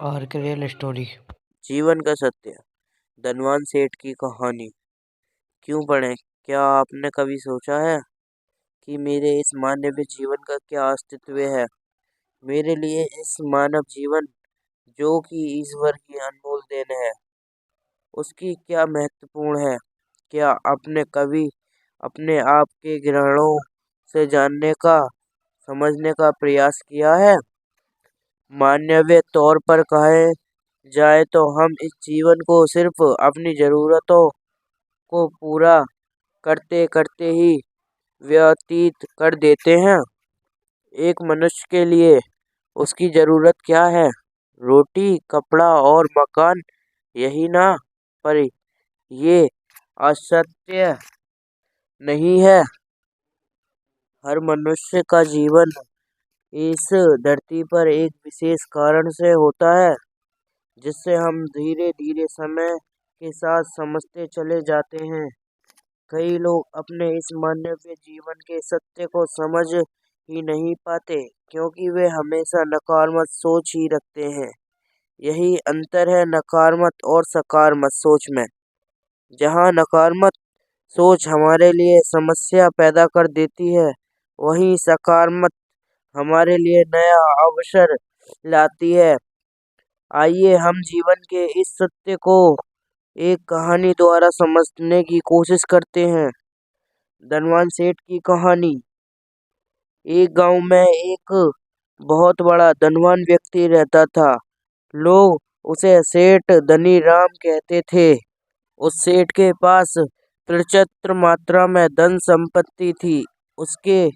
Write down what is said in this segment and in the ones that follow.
Arc real story. जीवन का सत्य। धनवान सेठ की कहानी। क्यों पढ़ें? क्या आपने कभी सोचा है कि मेरे इस मानवीय जीवन का क्या अस्तित्व है? मेरे लिए इस मानव जीवन जो कि ईश्वर की अनमोल देन है, उसकी क्या महत्वपूर्ण है? क्या आपने कभी अपने आप के ग्रहणों से जानने का, समझने का प्रयास किया है? मानवीय तौर पर कहे जाए तो हम इस जीवन को सिर्फ अपनी जरूरतों को पूरा करते करते ही व्यतीत कर देते हैं। एक मनुष्य के लिए उसकी जरूरत क्या है? रोटी, कपड़ा और मकान, यही ना? पर ये असत्य नहीं है। हर मनुष्य का जीवन इस धरती पर एक विशेष कारण से होता है, जिससे हम धीरे धीरे समय के साथ समझते चले जाते हैं। कई लोग अपने इस मानवीय जीवन के सत्य को समझ ही नहीं पाते, क्योंकि वे हमेशा नकारात्मक सोच ही रखते हैं। यही अंतर है नकारात्मक और सकारात्मक सोच में। जहाँ नकारात्मक सोच हमारे लिए समस्या पैदा कर देती है, वहीं सकारात्मक हमारे लिए नया अवसर लाती है। आइए हम जीवन के इस सत्य को एक कहानी द्वारा समझने की कोशिश करते हैं। धनवान सेठ की कहानी। एक गांव में एक बहुत बड़ा धनवान व्यक्ति रहता था। लोग उसे सेठ धनी राम कहते थे। उस सेठ के पास प्रचुर मात्रा में धन संपत्ति थी। उसके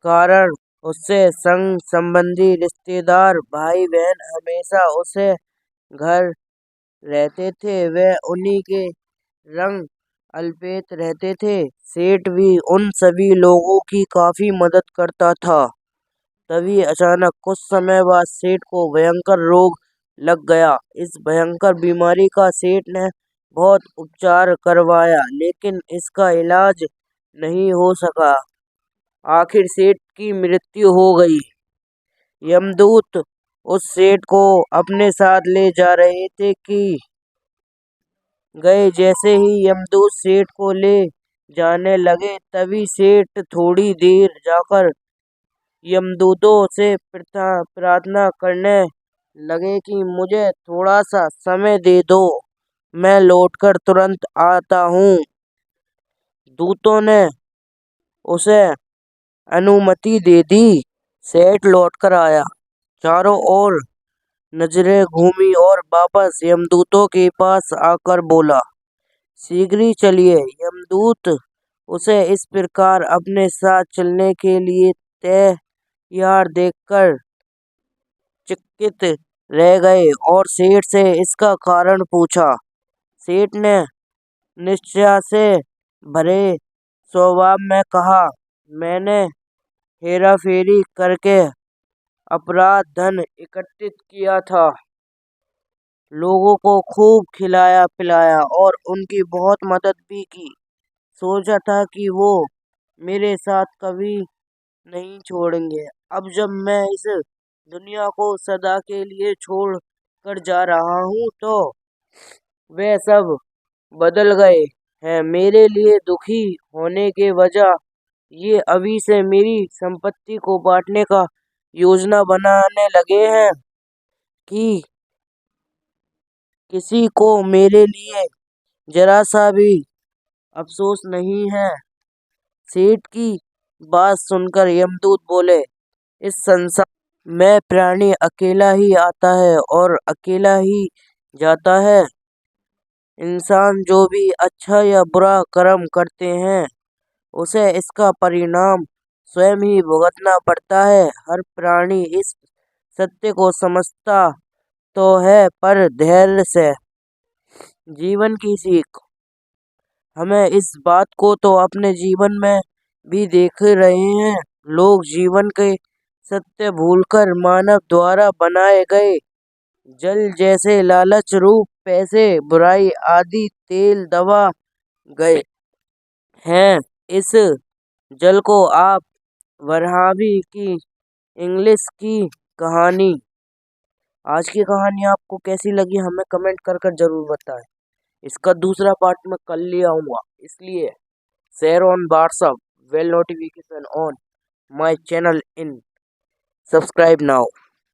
कारण उससे संग संबंधी रिश्तेदार भाई बहन हमेशा उसे घर रहते थे। वे उन्हीं के रंग अल्पेत रहते थे। सेठ भी उन सभी लोगों की काफी मदद करता था। तभी अचानक कुछ समय बाद सेठ को भयंकर रोग लग गया। इस भयंकर बीमारी का सेठ ने बहुत उपचार करवाया, लेकिन इसका इलाज नहीं हो सका। आखिर सेठ की मृत्यु हो गई। यमदूत उस सेठ को अपने साथ ले जा रहे थे कि गए। जैसे ही यमदूत सेठ को ले जाने लगे, तभी सेठ थोड़ी देर जाकर यमदूतों से प्रार्थना करने लगे कि मुझे थोड़ा सा समय दे दो, मैं लौटकर तुरंत आता हूँ। दूतों ने उसे अनुमति दे दी। सेठ लौटकर आया, चारों ओर नजरें घूमी और वापस यमदूतों के पास आकर बोला, शीघ्र ही चलिए। यमदूत उसे इस प्रकार अपने साथ चलने के लिए तैयार देखकर चकित रह गए और सेठ से इसका कारण पूछा। सेठ ने निश्चय से भरे स्वभाव में कहा, मैंने हेराफेरी करके अपराध धन एकत्रित किया था, लोगों को खूब खिलाया पिलाया और उनकी बहुत मदद भी की। सोचा था कि वो मेरे साथ कभी नहीं छोड़ेंगे। अब जब मैं इस दुनिया को सदा के लिए छोड़ कर जा रहा हूँ, तो वे सब बदल गए हैं। मेरे लिए दुखी होने के वजह ये अभी से मेरी संपत्ति को बांटने का योजना बनाने लगे हैं कि किसी को मेरे लिए जरा सा भी अफसोस नहीं है। सेठ की बात सुनकर यमदूत बोले, इस संसार में प्राणी अकेला ही आता है और अकेला ही जाता है। इंसान जो भी अच्छा या बुरा कर्म करते हैं, उसे इसका परिणाम स्वयं ही भुगतना पड़ता है। हर प्राणी इस सत्य को समझता तो है, पर धैर्य से। जीवन की सीख। हमें इस बात को तो अपने जीवन में भी देख रहे हैं। लोग जीवन के सत्य भूलकर मानव द्वारा बनाए गए जल जैसे लालच, रूप, पैसे, बुराई आदि तेल दबा गए हैं। इस जल को आप वराहवी की इंग्लिश की कहानी आज की कहानी आपको कैसी लगी हमें कमेंट कर कर जरूर बताएं। इसका दूसरा पार्ट मैं कल ले आऊंगा, इसलिए share on WhatsApp, bell notification on my channel in subscribe now.